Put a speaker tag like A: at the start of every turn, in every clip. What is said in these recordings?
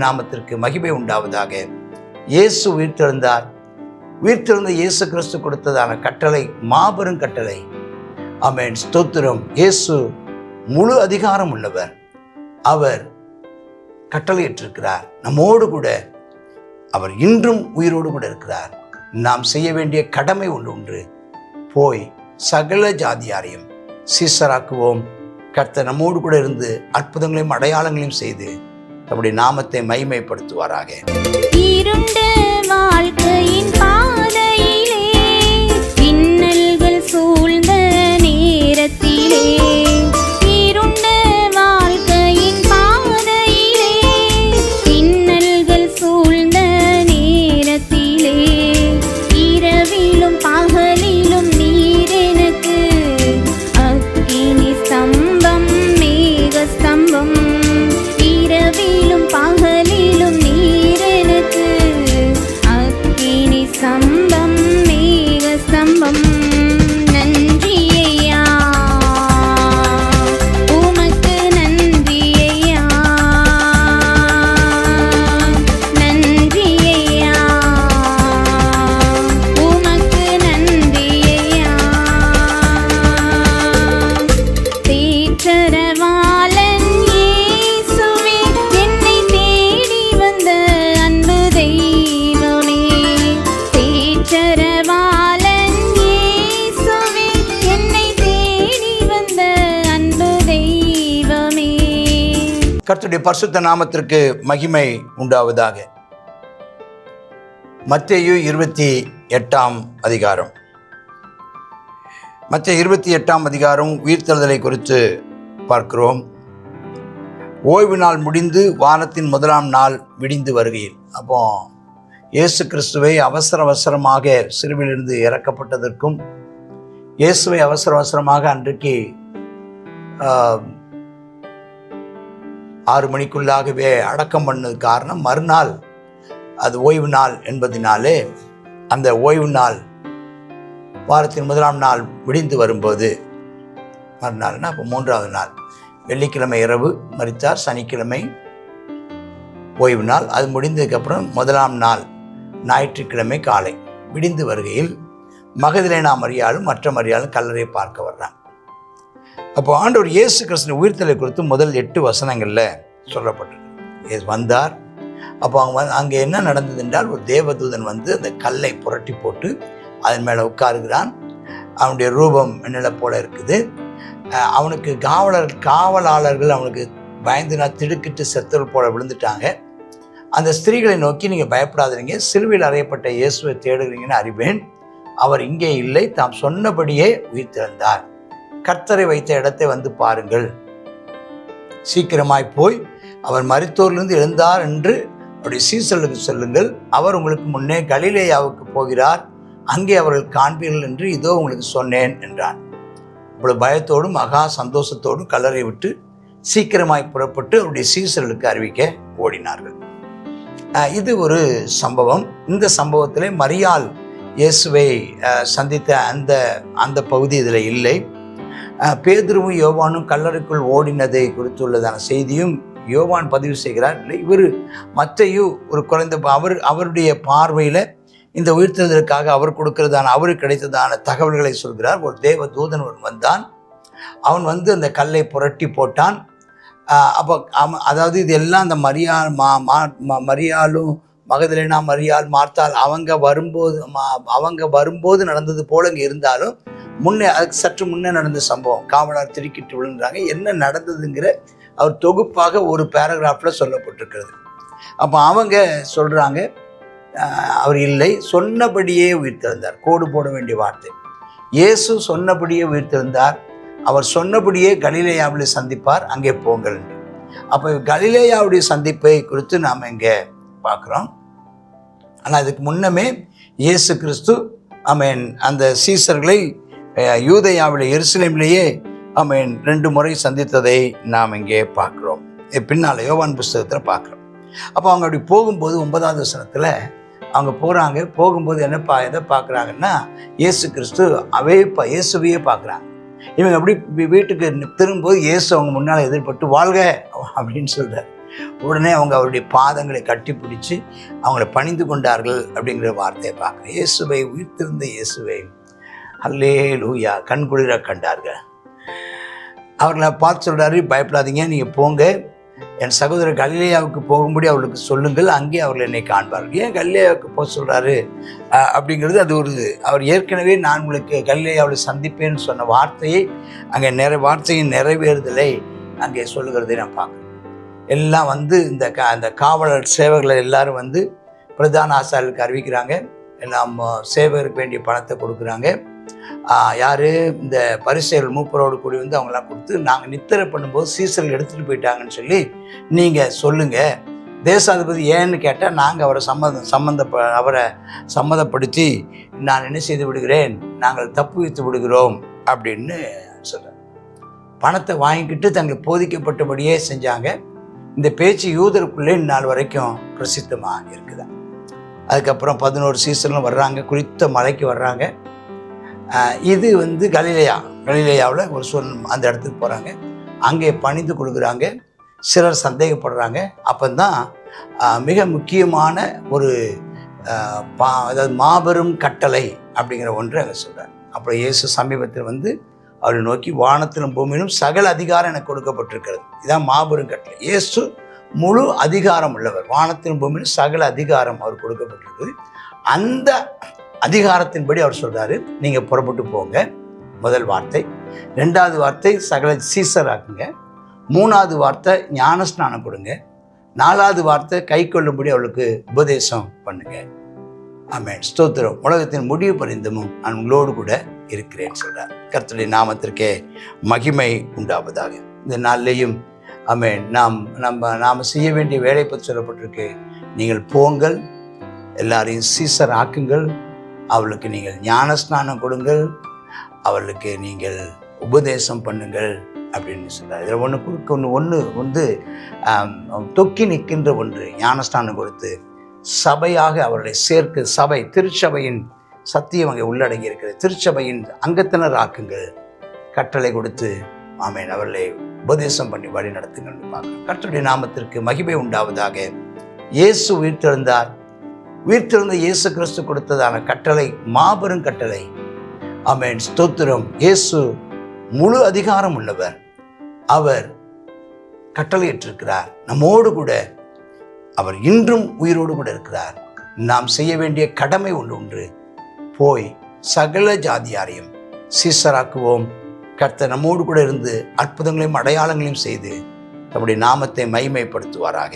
A: நாமத்திற்கு மகிமை உண்டாவதாக. இயேசு உயிர்த்தெழுந்தார். உயிர்த்தெழுந்த இயேசு கிறிஸ்து கொடுத்ததான கட்டளை மாபெரும் கட்டளை. ஆமென், ஸ்தோத்திரம். இயேசு முழு அதிகாரம் உள்ளவர். அவர் கட்டளையிட்டிருக்கிறார். நம்மோடு கூட அவர் இன்றும் உயிரோடு கூட இருக்கிறார். நாம் செய்ய வேண்டிய கடமை ஒன்று, போய் சகல ஜாதியாரையும் சீசராக்குவோம். கர்த்தர் நம்மோடு கூட இருந்து அற்புதங்களையும் அடையாளங்களையும் செய்து நம்முடைய நாமத்தை மகிமைப்படுத்துவாராக.
B: இருண்ட வாழ்க்கையின் பாதையிலே, இன்னல்கள் சூழ்ந்த நேரத்திலே, இருண்ட வாழ்க்கையின் பாதையிலே, இன்னல்கள் சூழ்ந்த நேரத்திலே, இரவிலும் பகலிலும் நீர் எனக்கு அக்கினி ஸ்தம்பம், மேக ஸ்தம்பம். இரவிலும் பகலிலும் நீர் எனக்கு அக்கினி ஸ்தம்பம், மேக ஸ்தம்பம். நன்றி ஐயா, உமக்கு நன்றி ஐயா, நன்றி ஐயா, உமக்கு நன்றி ஐயா. தேற்றரவாளன் இயேசுவே, என்னை தேடி வந்த அன்பு தெய்வமே. தேற்றரவாளன் இயேசுவே, என்னை தேடி வந்த அன்பு தெய்வமே.
A: கர்த்தருடைய பரிசுத்த நாமத்திற்கு மகிமை உண்டாவதாக. மத்தேயு 28 அதிகாரம். மத்தேயு 28 அதிகாரம் உயிர்த்தெழுதலை குறித்து பார்க்கிறோம். ஓய்வு நாள் முடிந்து வாரத்தின் முதலாம் நாள் விடிந்து வருகையில், அப்போ இயேசு கிறிஸ்துவை அவசரமாக சிலுவையிலிருந்து இறக்கப்பட்டதற்கும், இயேசுவை அவசரமாக அன்றைக்கு 6 மணிக்குள்ளாகவே அடக்கம் பண்ணது காரணம், மறுநாள் அது ஓய்வு நாள் என்பதினாலே அந்த ஓய்வு நாள் வாரத்தின் முதலாம் நாள் விடிந்து வரும்போது, மறுநாள்னா அப்போ 3வது நாள், வெள்ளிக்கிழமை இரவு மரித்தார், சனிக்கிழமை ஓய்வு நாள். அது முடிந்ததுக்கப்புறம் முதலாம் நாள் ஞாயிற்றுக்கிழமை காலை விடிந்து வருகையில் மகதலேனா மரியாளும் மற்ற மரியாளும் கல்லறை பார்க்க வர்றாங்க. அப்போ ஆண்டவர் இயேசு கிறிஸ்துவின் உயிர்த்தெழுதலை குறித்து முதல் 8 வசனங்களில் சொல்லப்பட்டிருக்கு. வந்தார். அப்போ அங்கே என்ன நடந்தது என்றால், ஒரு தேவதூதன் வந்து அந்த கல்லை புரட்டி போட்டு அதன் மேலே உட்காருகிறான். அவனுடைய ரூபம் என்னென்ன போல இருக்குது. அவனுக்கு காவலாளர்கள் அவனுக்கு பயந்துனா திடுக்கிட்டு செத்தல் போல விழுந்துட்டாங்க. அந்த ஸ்திரீகளை நோக்கி, நீங்கள் பயப்படாதீங்க, சிலுவையில் அறையப்பட்ட இயேசுவை தேடுகிறீங்கன்னு அறிவேன். அவர் இங்கே இல்லை, தாம் சொன்னபடியே உயிர்த்தெழுந்தார். கர்த்தரை வைத்த இடத்தை வந்து பாருங்கள், சீக்கிரமாய் போய் அவர் மரித்தோரிலிருந்து எழுந்தார் என்று அவருடைய சீசர்களுக்கு சொல்லுங்கள். அவர் உங்களுக்கு முன்னே கலிலேயாவுக்கு போகிறார், அங்கே அவர்கள் காண்பீர்கள் என்று இதோ உங்களுக்கு சொன்னேன் என்றான். இவ்வளவு பயத்தோடும் மகா சந்தோஷத்தோடும் கல்லறை விட்டு சீக்கிரமாய் புறப்பட்டு அவருடைய சீசர்களுக்கு அறிவிக்க ஓடினார்கள். இது ஒரு சம்பவம். இந்த சம்பவத்திலே மரியாள் இயேசுவை சந்தித்த அந்த பகுதி இதில் இல்லை. பேதுருவும் யோவானும் கல்லறைக்குள் ஓடினதை குறித்துள்ளதான செய்தியும் யோவான் பதிவு செய்கிறார். இவர் மத்தேயு ஒரு குறைந்த அவருடைய பார்வையில் இந்த உயிர்த்தெழுதலுக்காக அவர் கொடுக்கிறதான அவருக்கு கிடைத்ததான தகவல்களை சொல்கிறார். ஒரு தேவ தூதன் வந்தான். அவன் வந்து அந்த கல்லை புரட்டி போட்டான். அப்போ அதாவது இது எல்லாம் அந்த மரியாளும் மகதலேனா மரியாள் மார்த்தாள் அவங்க வரும்போது நடந்தது போல இங்கே இருந்தாலும், முன்னே அதுக்கு சற்று முன்னே நடந்த சம்பவம். காவலார் திருக்கிட்டு விழுந்தாங்க. என்ன நடந்ததுங்கிற அவர் தொகுப்பாக ஒரு பேராகிராஃபில் சொல்லப்பட்டிருக்கிறது. அப்போ அவங்க சொல்கிறாங்க, அவர் இல்லை, சொன்னபடியே உயிர்த்தெழுந்தார். கோடு போட வேண்டிய வார்த்தை. இயேசு சொன்னபடியே உயிர்த்தெழுந்தார். அவர் சொன்னபடியே கலிலேயாவில் சந்திப்பார், அங்கே போங்கள். அப்போ கலிலேயாவுடைய சந்திப்பை குறித்து நாம் இங்கே பார்க்குறோம். ஆனால் அதுக்கு முன்னமே இயேசு கிறிஸ்து அந்த சீசர்களை யூதேயாவில் எருசலேமிலேயே 2 முறை சந்தித்ததை நாம் இங்கே பார்க்குறோம். பின்னால் யோவான் புஸ்தகத்தில் பார்க்குறோம். அப்போ அவங்க அப்படி போகும்போது 9வது வசனத்தில் அவங்க போகிறாங்க. போகும்போது எதை பார்க்குறாங்கன்னா, இயேசு கிறிஸ்து இயேசுவையே பார்க்குறாங்க. இவங்க அப்படி வீட்டுக்கு திரும்பும்போது இயேசு அவங்க முன்னால் எதிர்பட்டு வாழ்க அப்படின்னு சொல்கிறார். உடனே அவங்க அவருடைய பாதங்களை கட்டி பிடிச்சி அவங்கள பணிந்து கொண்டார்கள் அப்படிங்கிற வார்த்தையை பார்க்குறேன். இயேசுவை, உயிர்த்திருந்த இயேசுவை அல்லேலூயா கண்குளிர கண்டார்கள். அவர்களை பார்த்து சொல்கிறாரு, பயப்படாதீங்க, நீங்கள் போங்க, என் சகோதரர் கலிலேயாவுக்கு போகும்படி அவளுக்கு சொல்லுங்கள், அங்கே அவர்கள் என்னை காண்பார்கள். ஏன் கலிலேயாவுக்கு போக சொல்கிறாரு அப்படிங்கிறது அது ஒரு, அவர் ஏற்கனவே நான் உங்களுக்கு கலிலேயாவில் சந்திப்பேன்னு சொன்ன வார்த்தையை அங்கே வார்த்தையின் நிறைவேறுதலை அங்கே சொல்லுகிறதை நான் பார்க்குறேன். எல்லாம் வந்து அந்த காவலர் சேவகர்கள் எல்லாரும் வந்து பிரதான ஆசாரியருக்கு அறிவிக்கிறாங்க. எல்லாம் சேவகருக்கு வேண்டிய பணத்தை கொடுக்குறாங்க. யார், இந்த பரிசேயர்கள் மூப்பரோடு கூடி வந்து அவங்களாம் கொடுத்து, நாங்கள் நித்திரை பண்ணும்போது சீசர்கள் எடுத்துகிட்டு போயிட்டாங்கன்னு சொல்லி நீங்கள் சொல்லுங்கள். தேசாதிபதி ஏன்னு கேட்டால் நாங்கள் அவரை சம்மதப்படுத்தி நான் என்ன செய்து விடுகிறேன், நாங்கள் தப்பு வைத்து விடுகிறோம் அப்படின்னு சொல்கிறேன். பணத்தை வாங்கிக்கிட்டு தங்களுக்கு போதிக்கப்பட்டபடியே செஞ்சாங்க. இந்த பேச்சு யூதருக்குள்ளே இந்நாள் வரைக்கும் பிரசித்தமாக இருக்குதான். அதுக்கப்புறம் 11 சீசர்களும் வர்றாங்க, குறித்த மலைக்கு வர்றாங்க. இது வந்து கலிலேயாவில் ஒரு அந்த இடத்துக்கு போகிறாங்க. அங்கே பணிந்து கொடுக்குறாங்க. சிலர் சந்தேகப்படுறாங்க. அப்போ தான் மிக முக்கியமான ஒரு அதாவது மாபெரும் கட்டளை அப்படிங்கிற ஒன்று அங்கே சொல்கிறார். அப்புறம் இயேசு சமீபத்தில் வந்து அவரை நோக்கி, வானத்திலும் பூமியிலும் சகல அதிகாரம் எனக்கு கொடுக்கப்பட்டிருக்கிறது. இதுதான் மாபெரும் கட்டளை. இயேசு முழு அதிகாரம் உள்ளவர். வானத்திலும் பூமியிலும் சகல அதிகாரம் அவர் கொடுக்கப்பட்டிருக்குது. அந்த அதிகாரத்தின்படி அவர் சொல்கிறாரு, நீங்கள் புறப்பட்டு போங்க, முதல் வார்த்தை. 2வது வார்த்தை சகல சீசர் ஆக்குங்க. 3வது வார்த்தை ஞானஸ்நானம் கொடுங்க. 4வது வார்த்தை கை கொள்ளும்படி அவளுக்கு உபதேசம் பண்ணுங்க. ஆமென், ஸ்தோத்திரம். உலகத்தின் முடிவு பரிந்தமும் நான் உங்களோடு கூட இருக்கிறேன்னு சொல்கிறார். கர்த்தருடைய நாமத்திற்கே மகிமை உண்டாவதாக. இந்த நாளிலேயும் ஆமென், நாம் செய்ய வேண்டிய வேலை பற்றி சொல்லப்பட்டிருக்கு. நீங்கள் போங்கள், எல்லாரையும் சீசர் ஆக்குங்கள், அவளுக்கு நீங்கள் ஞானஸ்நானம் கொடுங்கள், அவளுக்கு நீங்கள் உபதேசம் பண்ணுங்கள் அப்படின்னு சொல்கிறார். இதில் ஒன்று வந்து தொக்கி நிற்கின்ற ஒன்று, ஞானஸ்நானம் கொடுத்து சபையாக அவர்களை சேர்க்க, சபை திருச்சபையின் சத்தியம் அங்கே உள்ளடங்கி இருக்கிறது. திருச்சபையின் அங்கத்தினர் ஆக்குங்கள், கட்டளை கொடுத்து ஆமென் அவர்களை உபதேசம் பண்ணி வழி நடத்துங்கள்னு பார்க்கணும். கர்த்தருடைய நாமத்திற்கு மகிமை உண்டாவதாக. இயேசு உயிர்த்தெழுந்தார். உயிர்த்தெழுந்த இயேசு கிறிஸ்து கொடுத்ததான கட்டளை மாபெரும் கட்டளை. ஆமென், ஸ்தோத்திரம். இயேசு முழு அதிகாரம் உள்ளவர். அவர் கட்டளையிட்டிருக்கிறார். நம்மோடு கூட அவர் இன்றும் உயிரோடு கூட இருக்கிறார். நாம் செய்ய வேண்டிய கடமை ஒன்று, போய் சகல ஜாதியாரையும் சீசராக்குவோம். கர்த்தர் நம்மோடு கூட இருந்து அற்புதங்களையும் அடையாளங்களையும் செய்து நம்முடைய நாமத்தை மகிமைப்படுத்துவாராக.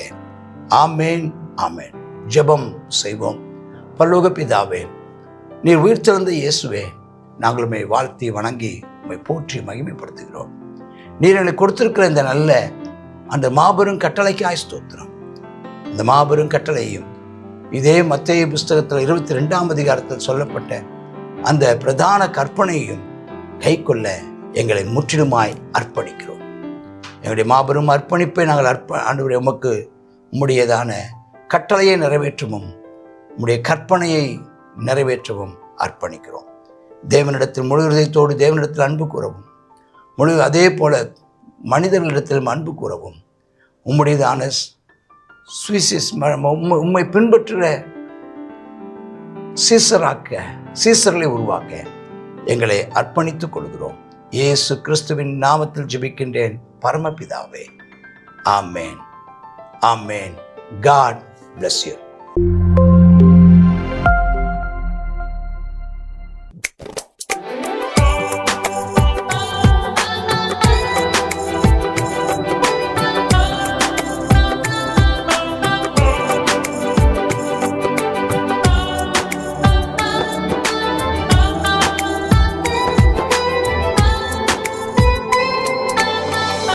A: ஆமேன், ஆமேன். ஜெபம் செய்வோம். பரலோக பிதாவே, நீர் உயிர்த்தெழுந்த இயேசுவே, நாங்கள் உம்மை வாழ்த்தி வணங்கி உம்மை போற்றி மகிமைப்படுத்துகிறோம். நீர் எங்களுக்கு கொடுத்திருக்கிற இந்த நல்ல அந்த மாபெரும் கட்டளைக்காய் ஸ்தோத்திரம். இந்த மாபெரும் கட்டளையும் இதே மத்தேயு புஸ்தகத்தில் 22ஆம் அதிகாரத்தில் சொல்லப்பட்ட அந்த பிரதான கற்பனையையும் கை கொள்ள எங்களை முற்றிலுமாய் அர்ப்பணிக்கிறோம். எங்களுடைய மாபெரும் அர்ப்பணிப்பை நாங்கள் ஆண்டவரே உமக்கு உம்முடையதான கட்டளையை நிறைவேற்றவும் உம்முடைய கற்பனையை நிறைவேற்றவும் அர்ப்பணிக்கிறோம். தேவனிடத்தில் முழு இதயத்தோடு தேவனிடத்தில் அன்பு கூறவும், அதே போல மனிதர்களிடத்திலும் அன்பு கூறவும், உம்முடையதான உம்மை பின்பற்றுகிற சீசர்களை உருவாக்க எங்களை அர்ப்பணித்துக் கொள்கிறோம். இயேசு கிறிஸ்துவின் நாமத்தில் ஜெபிக்கின்றேன் பரமபிதாவே. ஆமேன், ஆமேன். God bless you.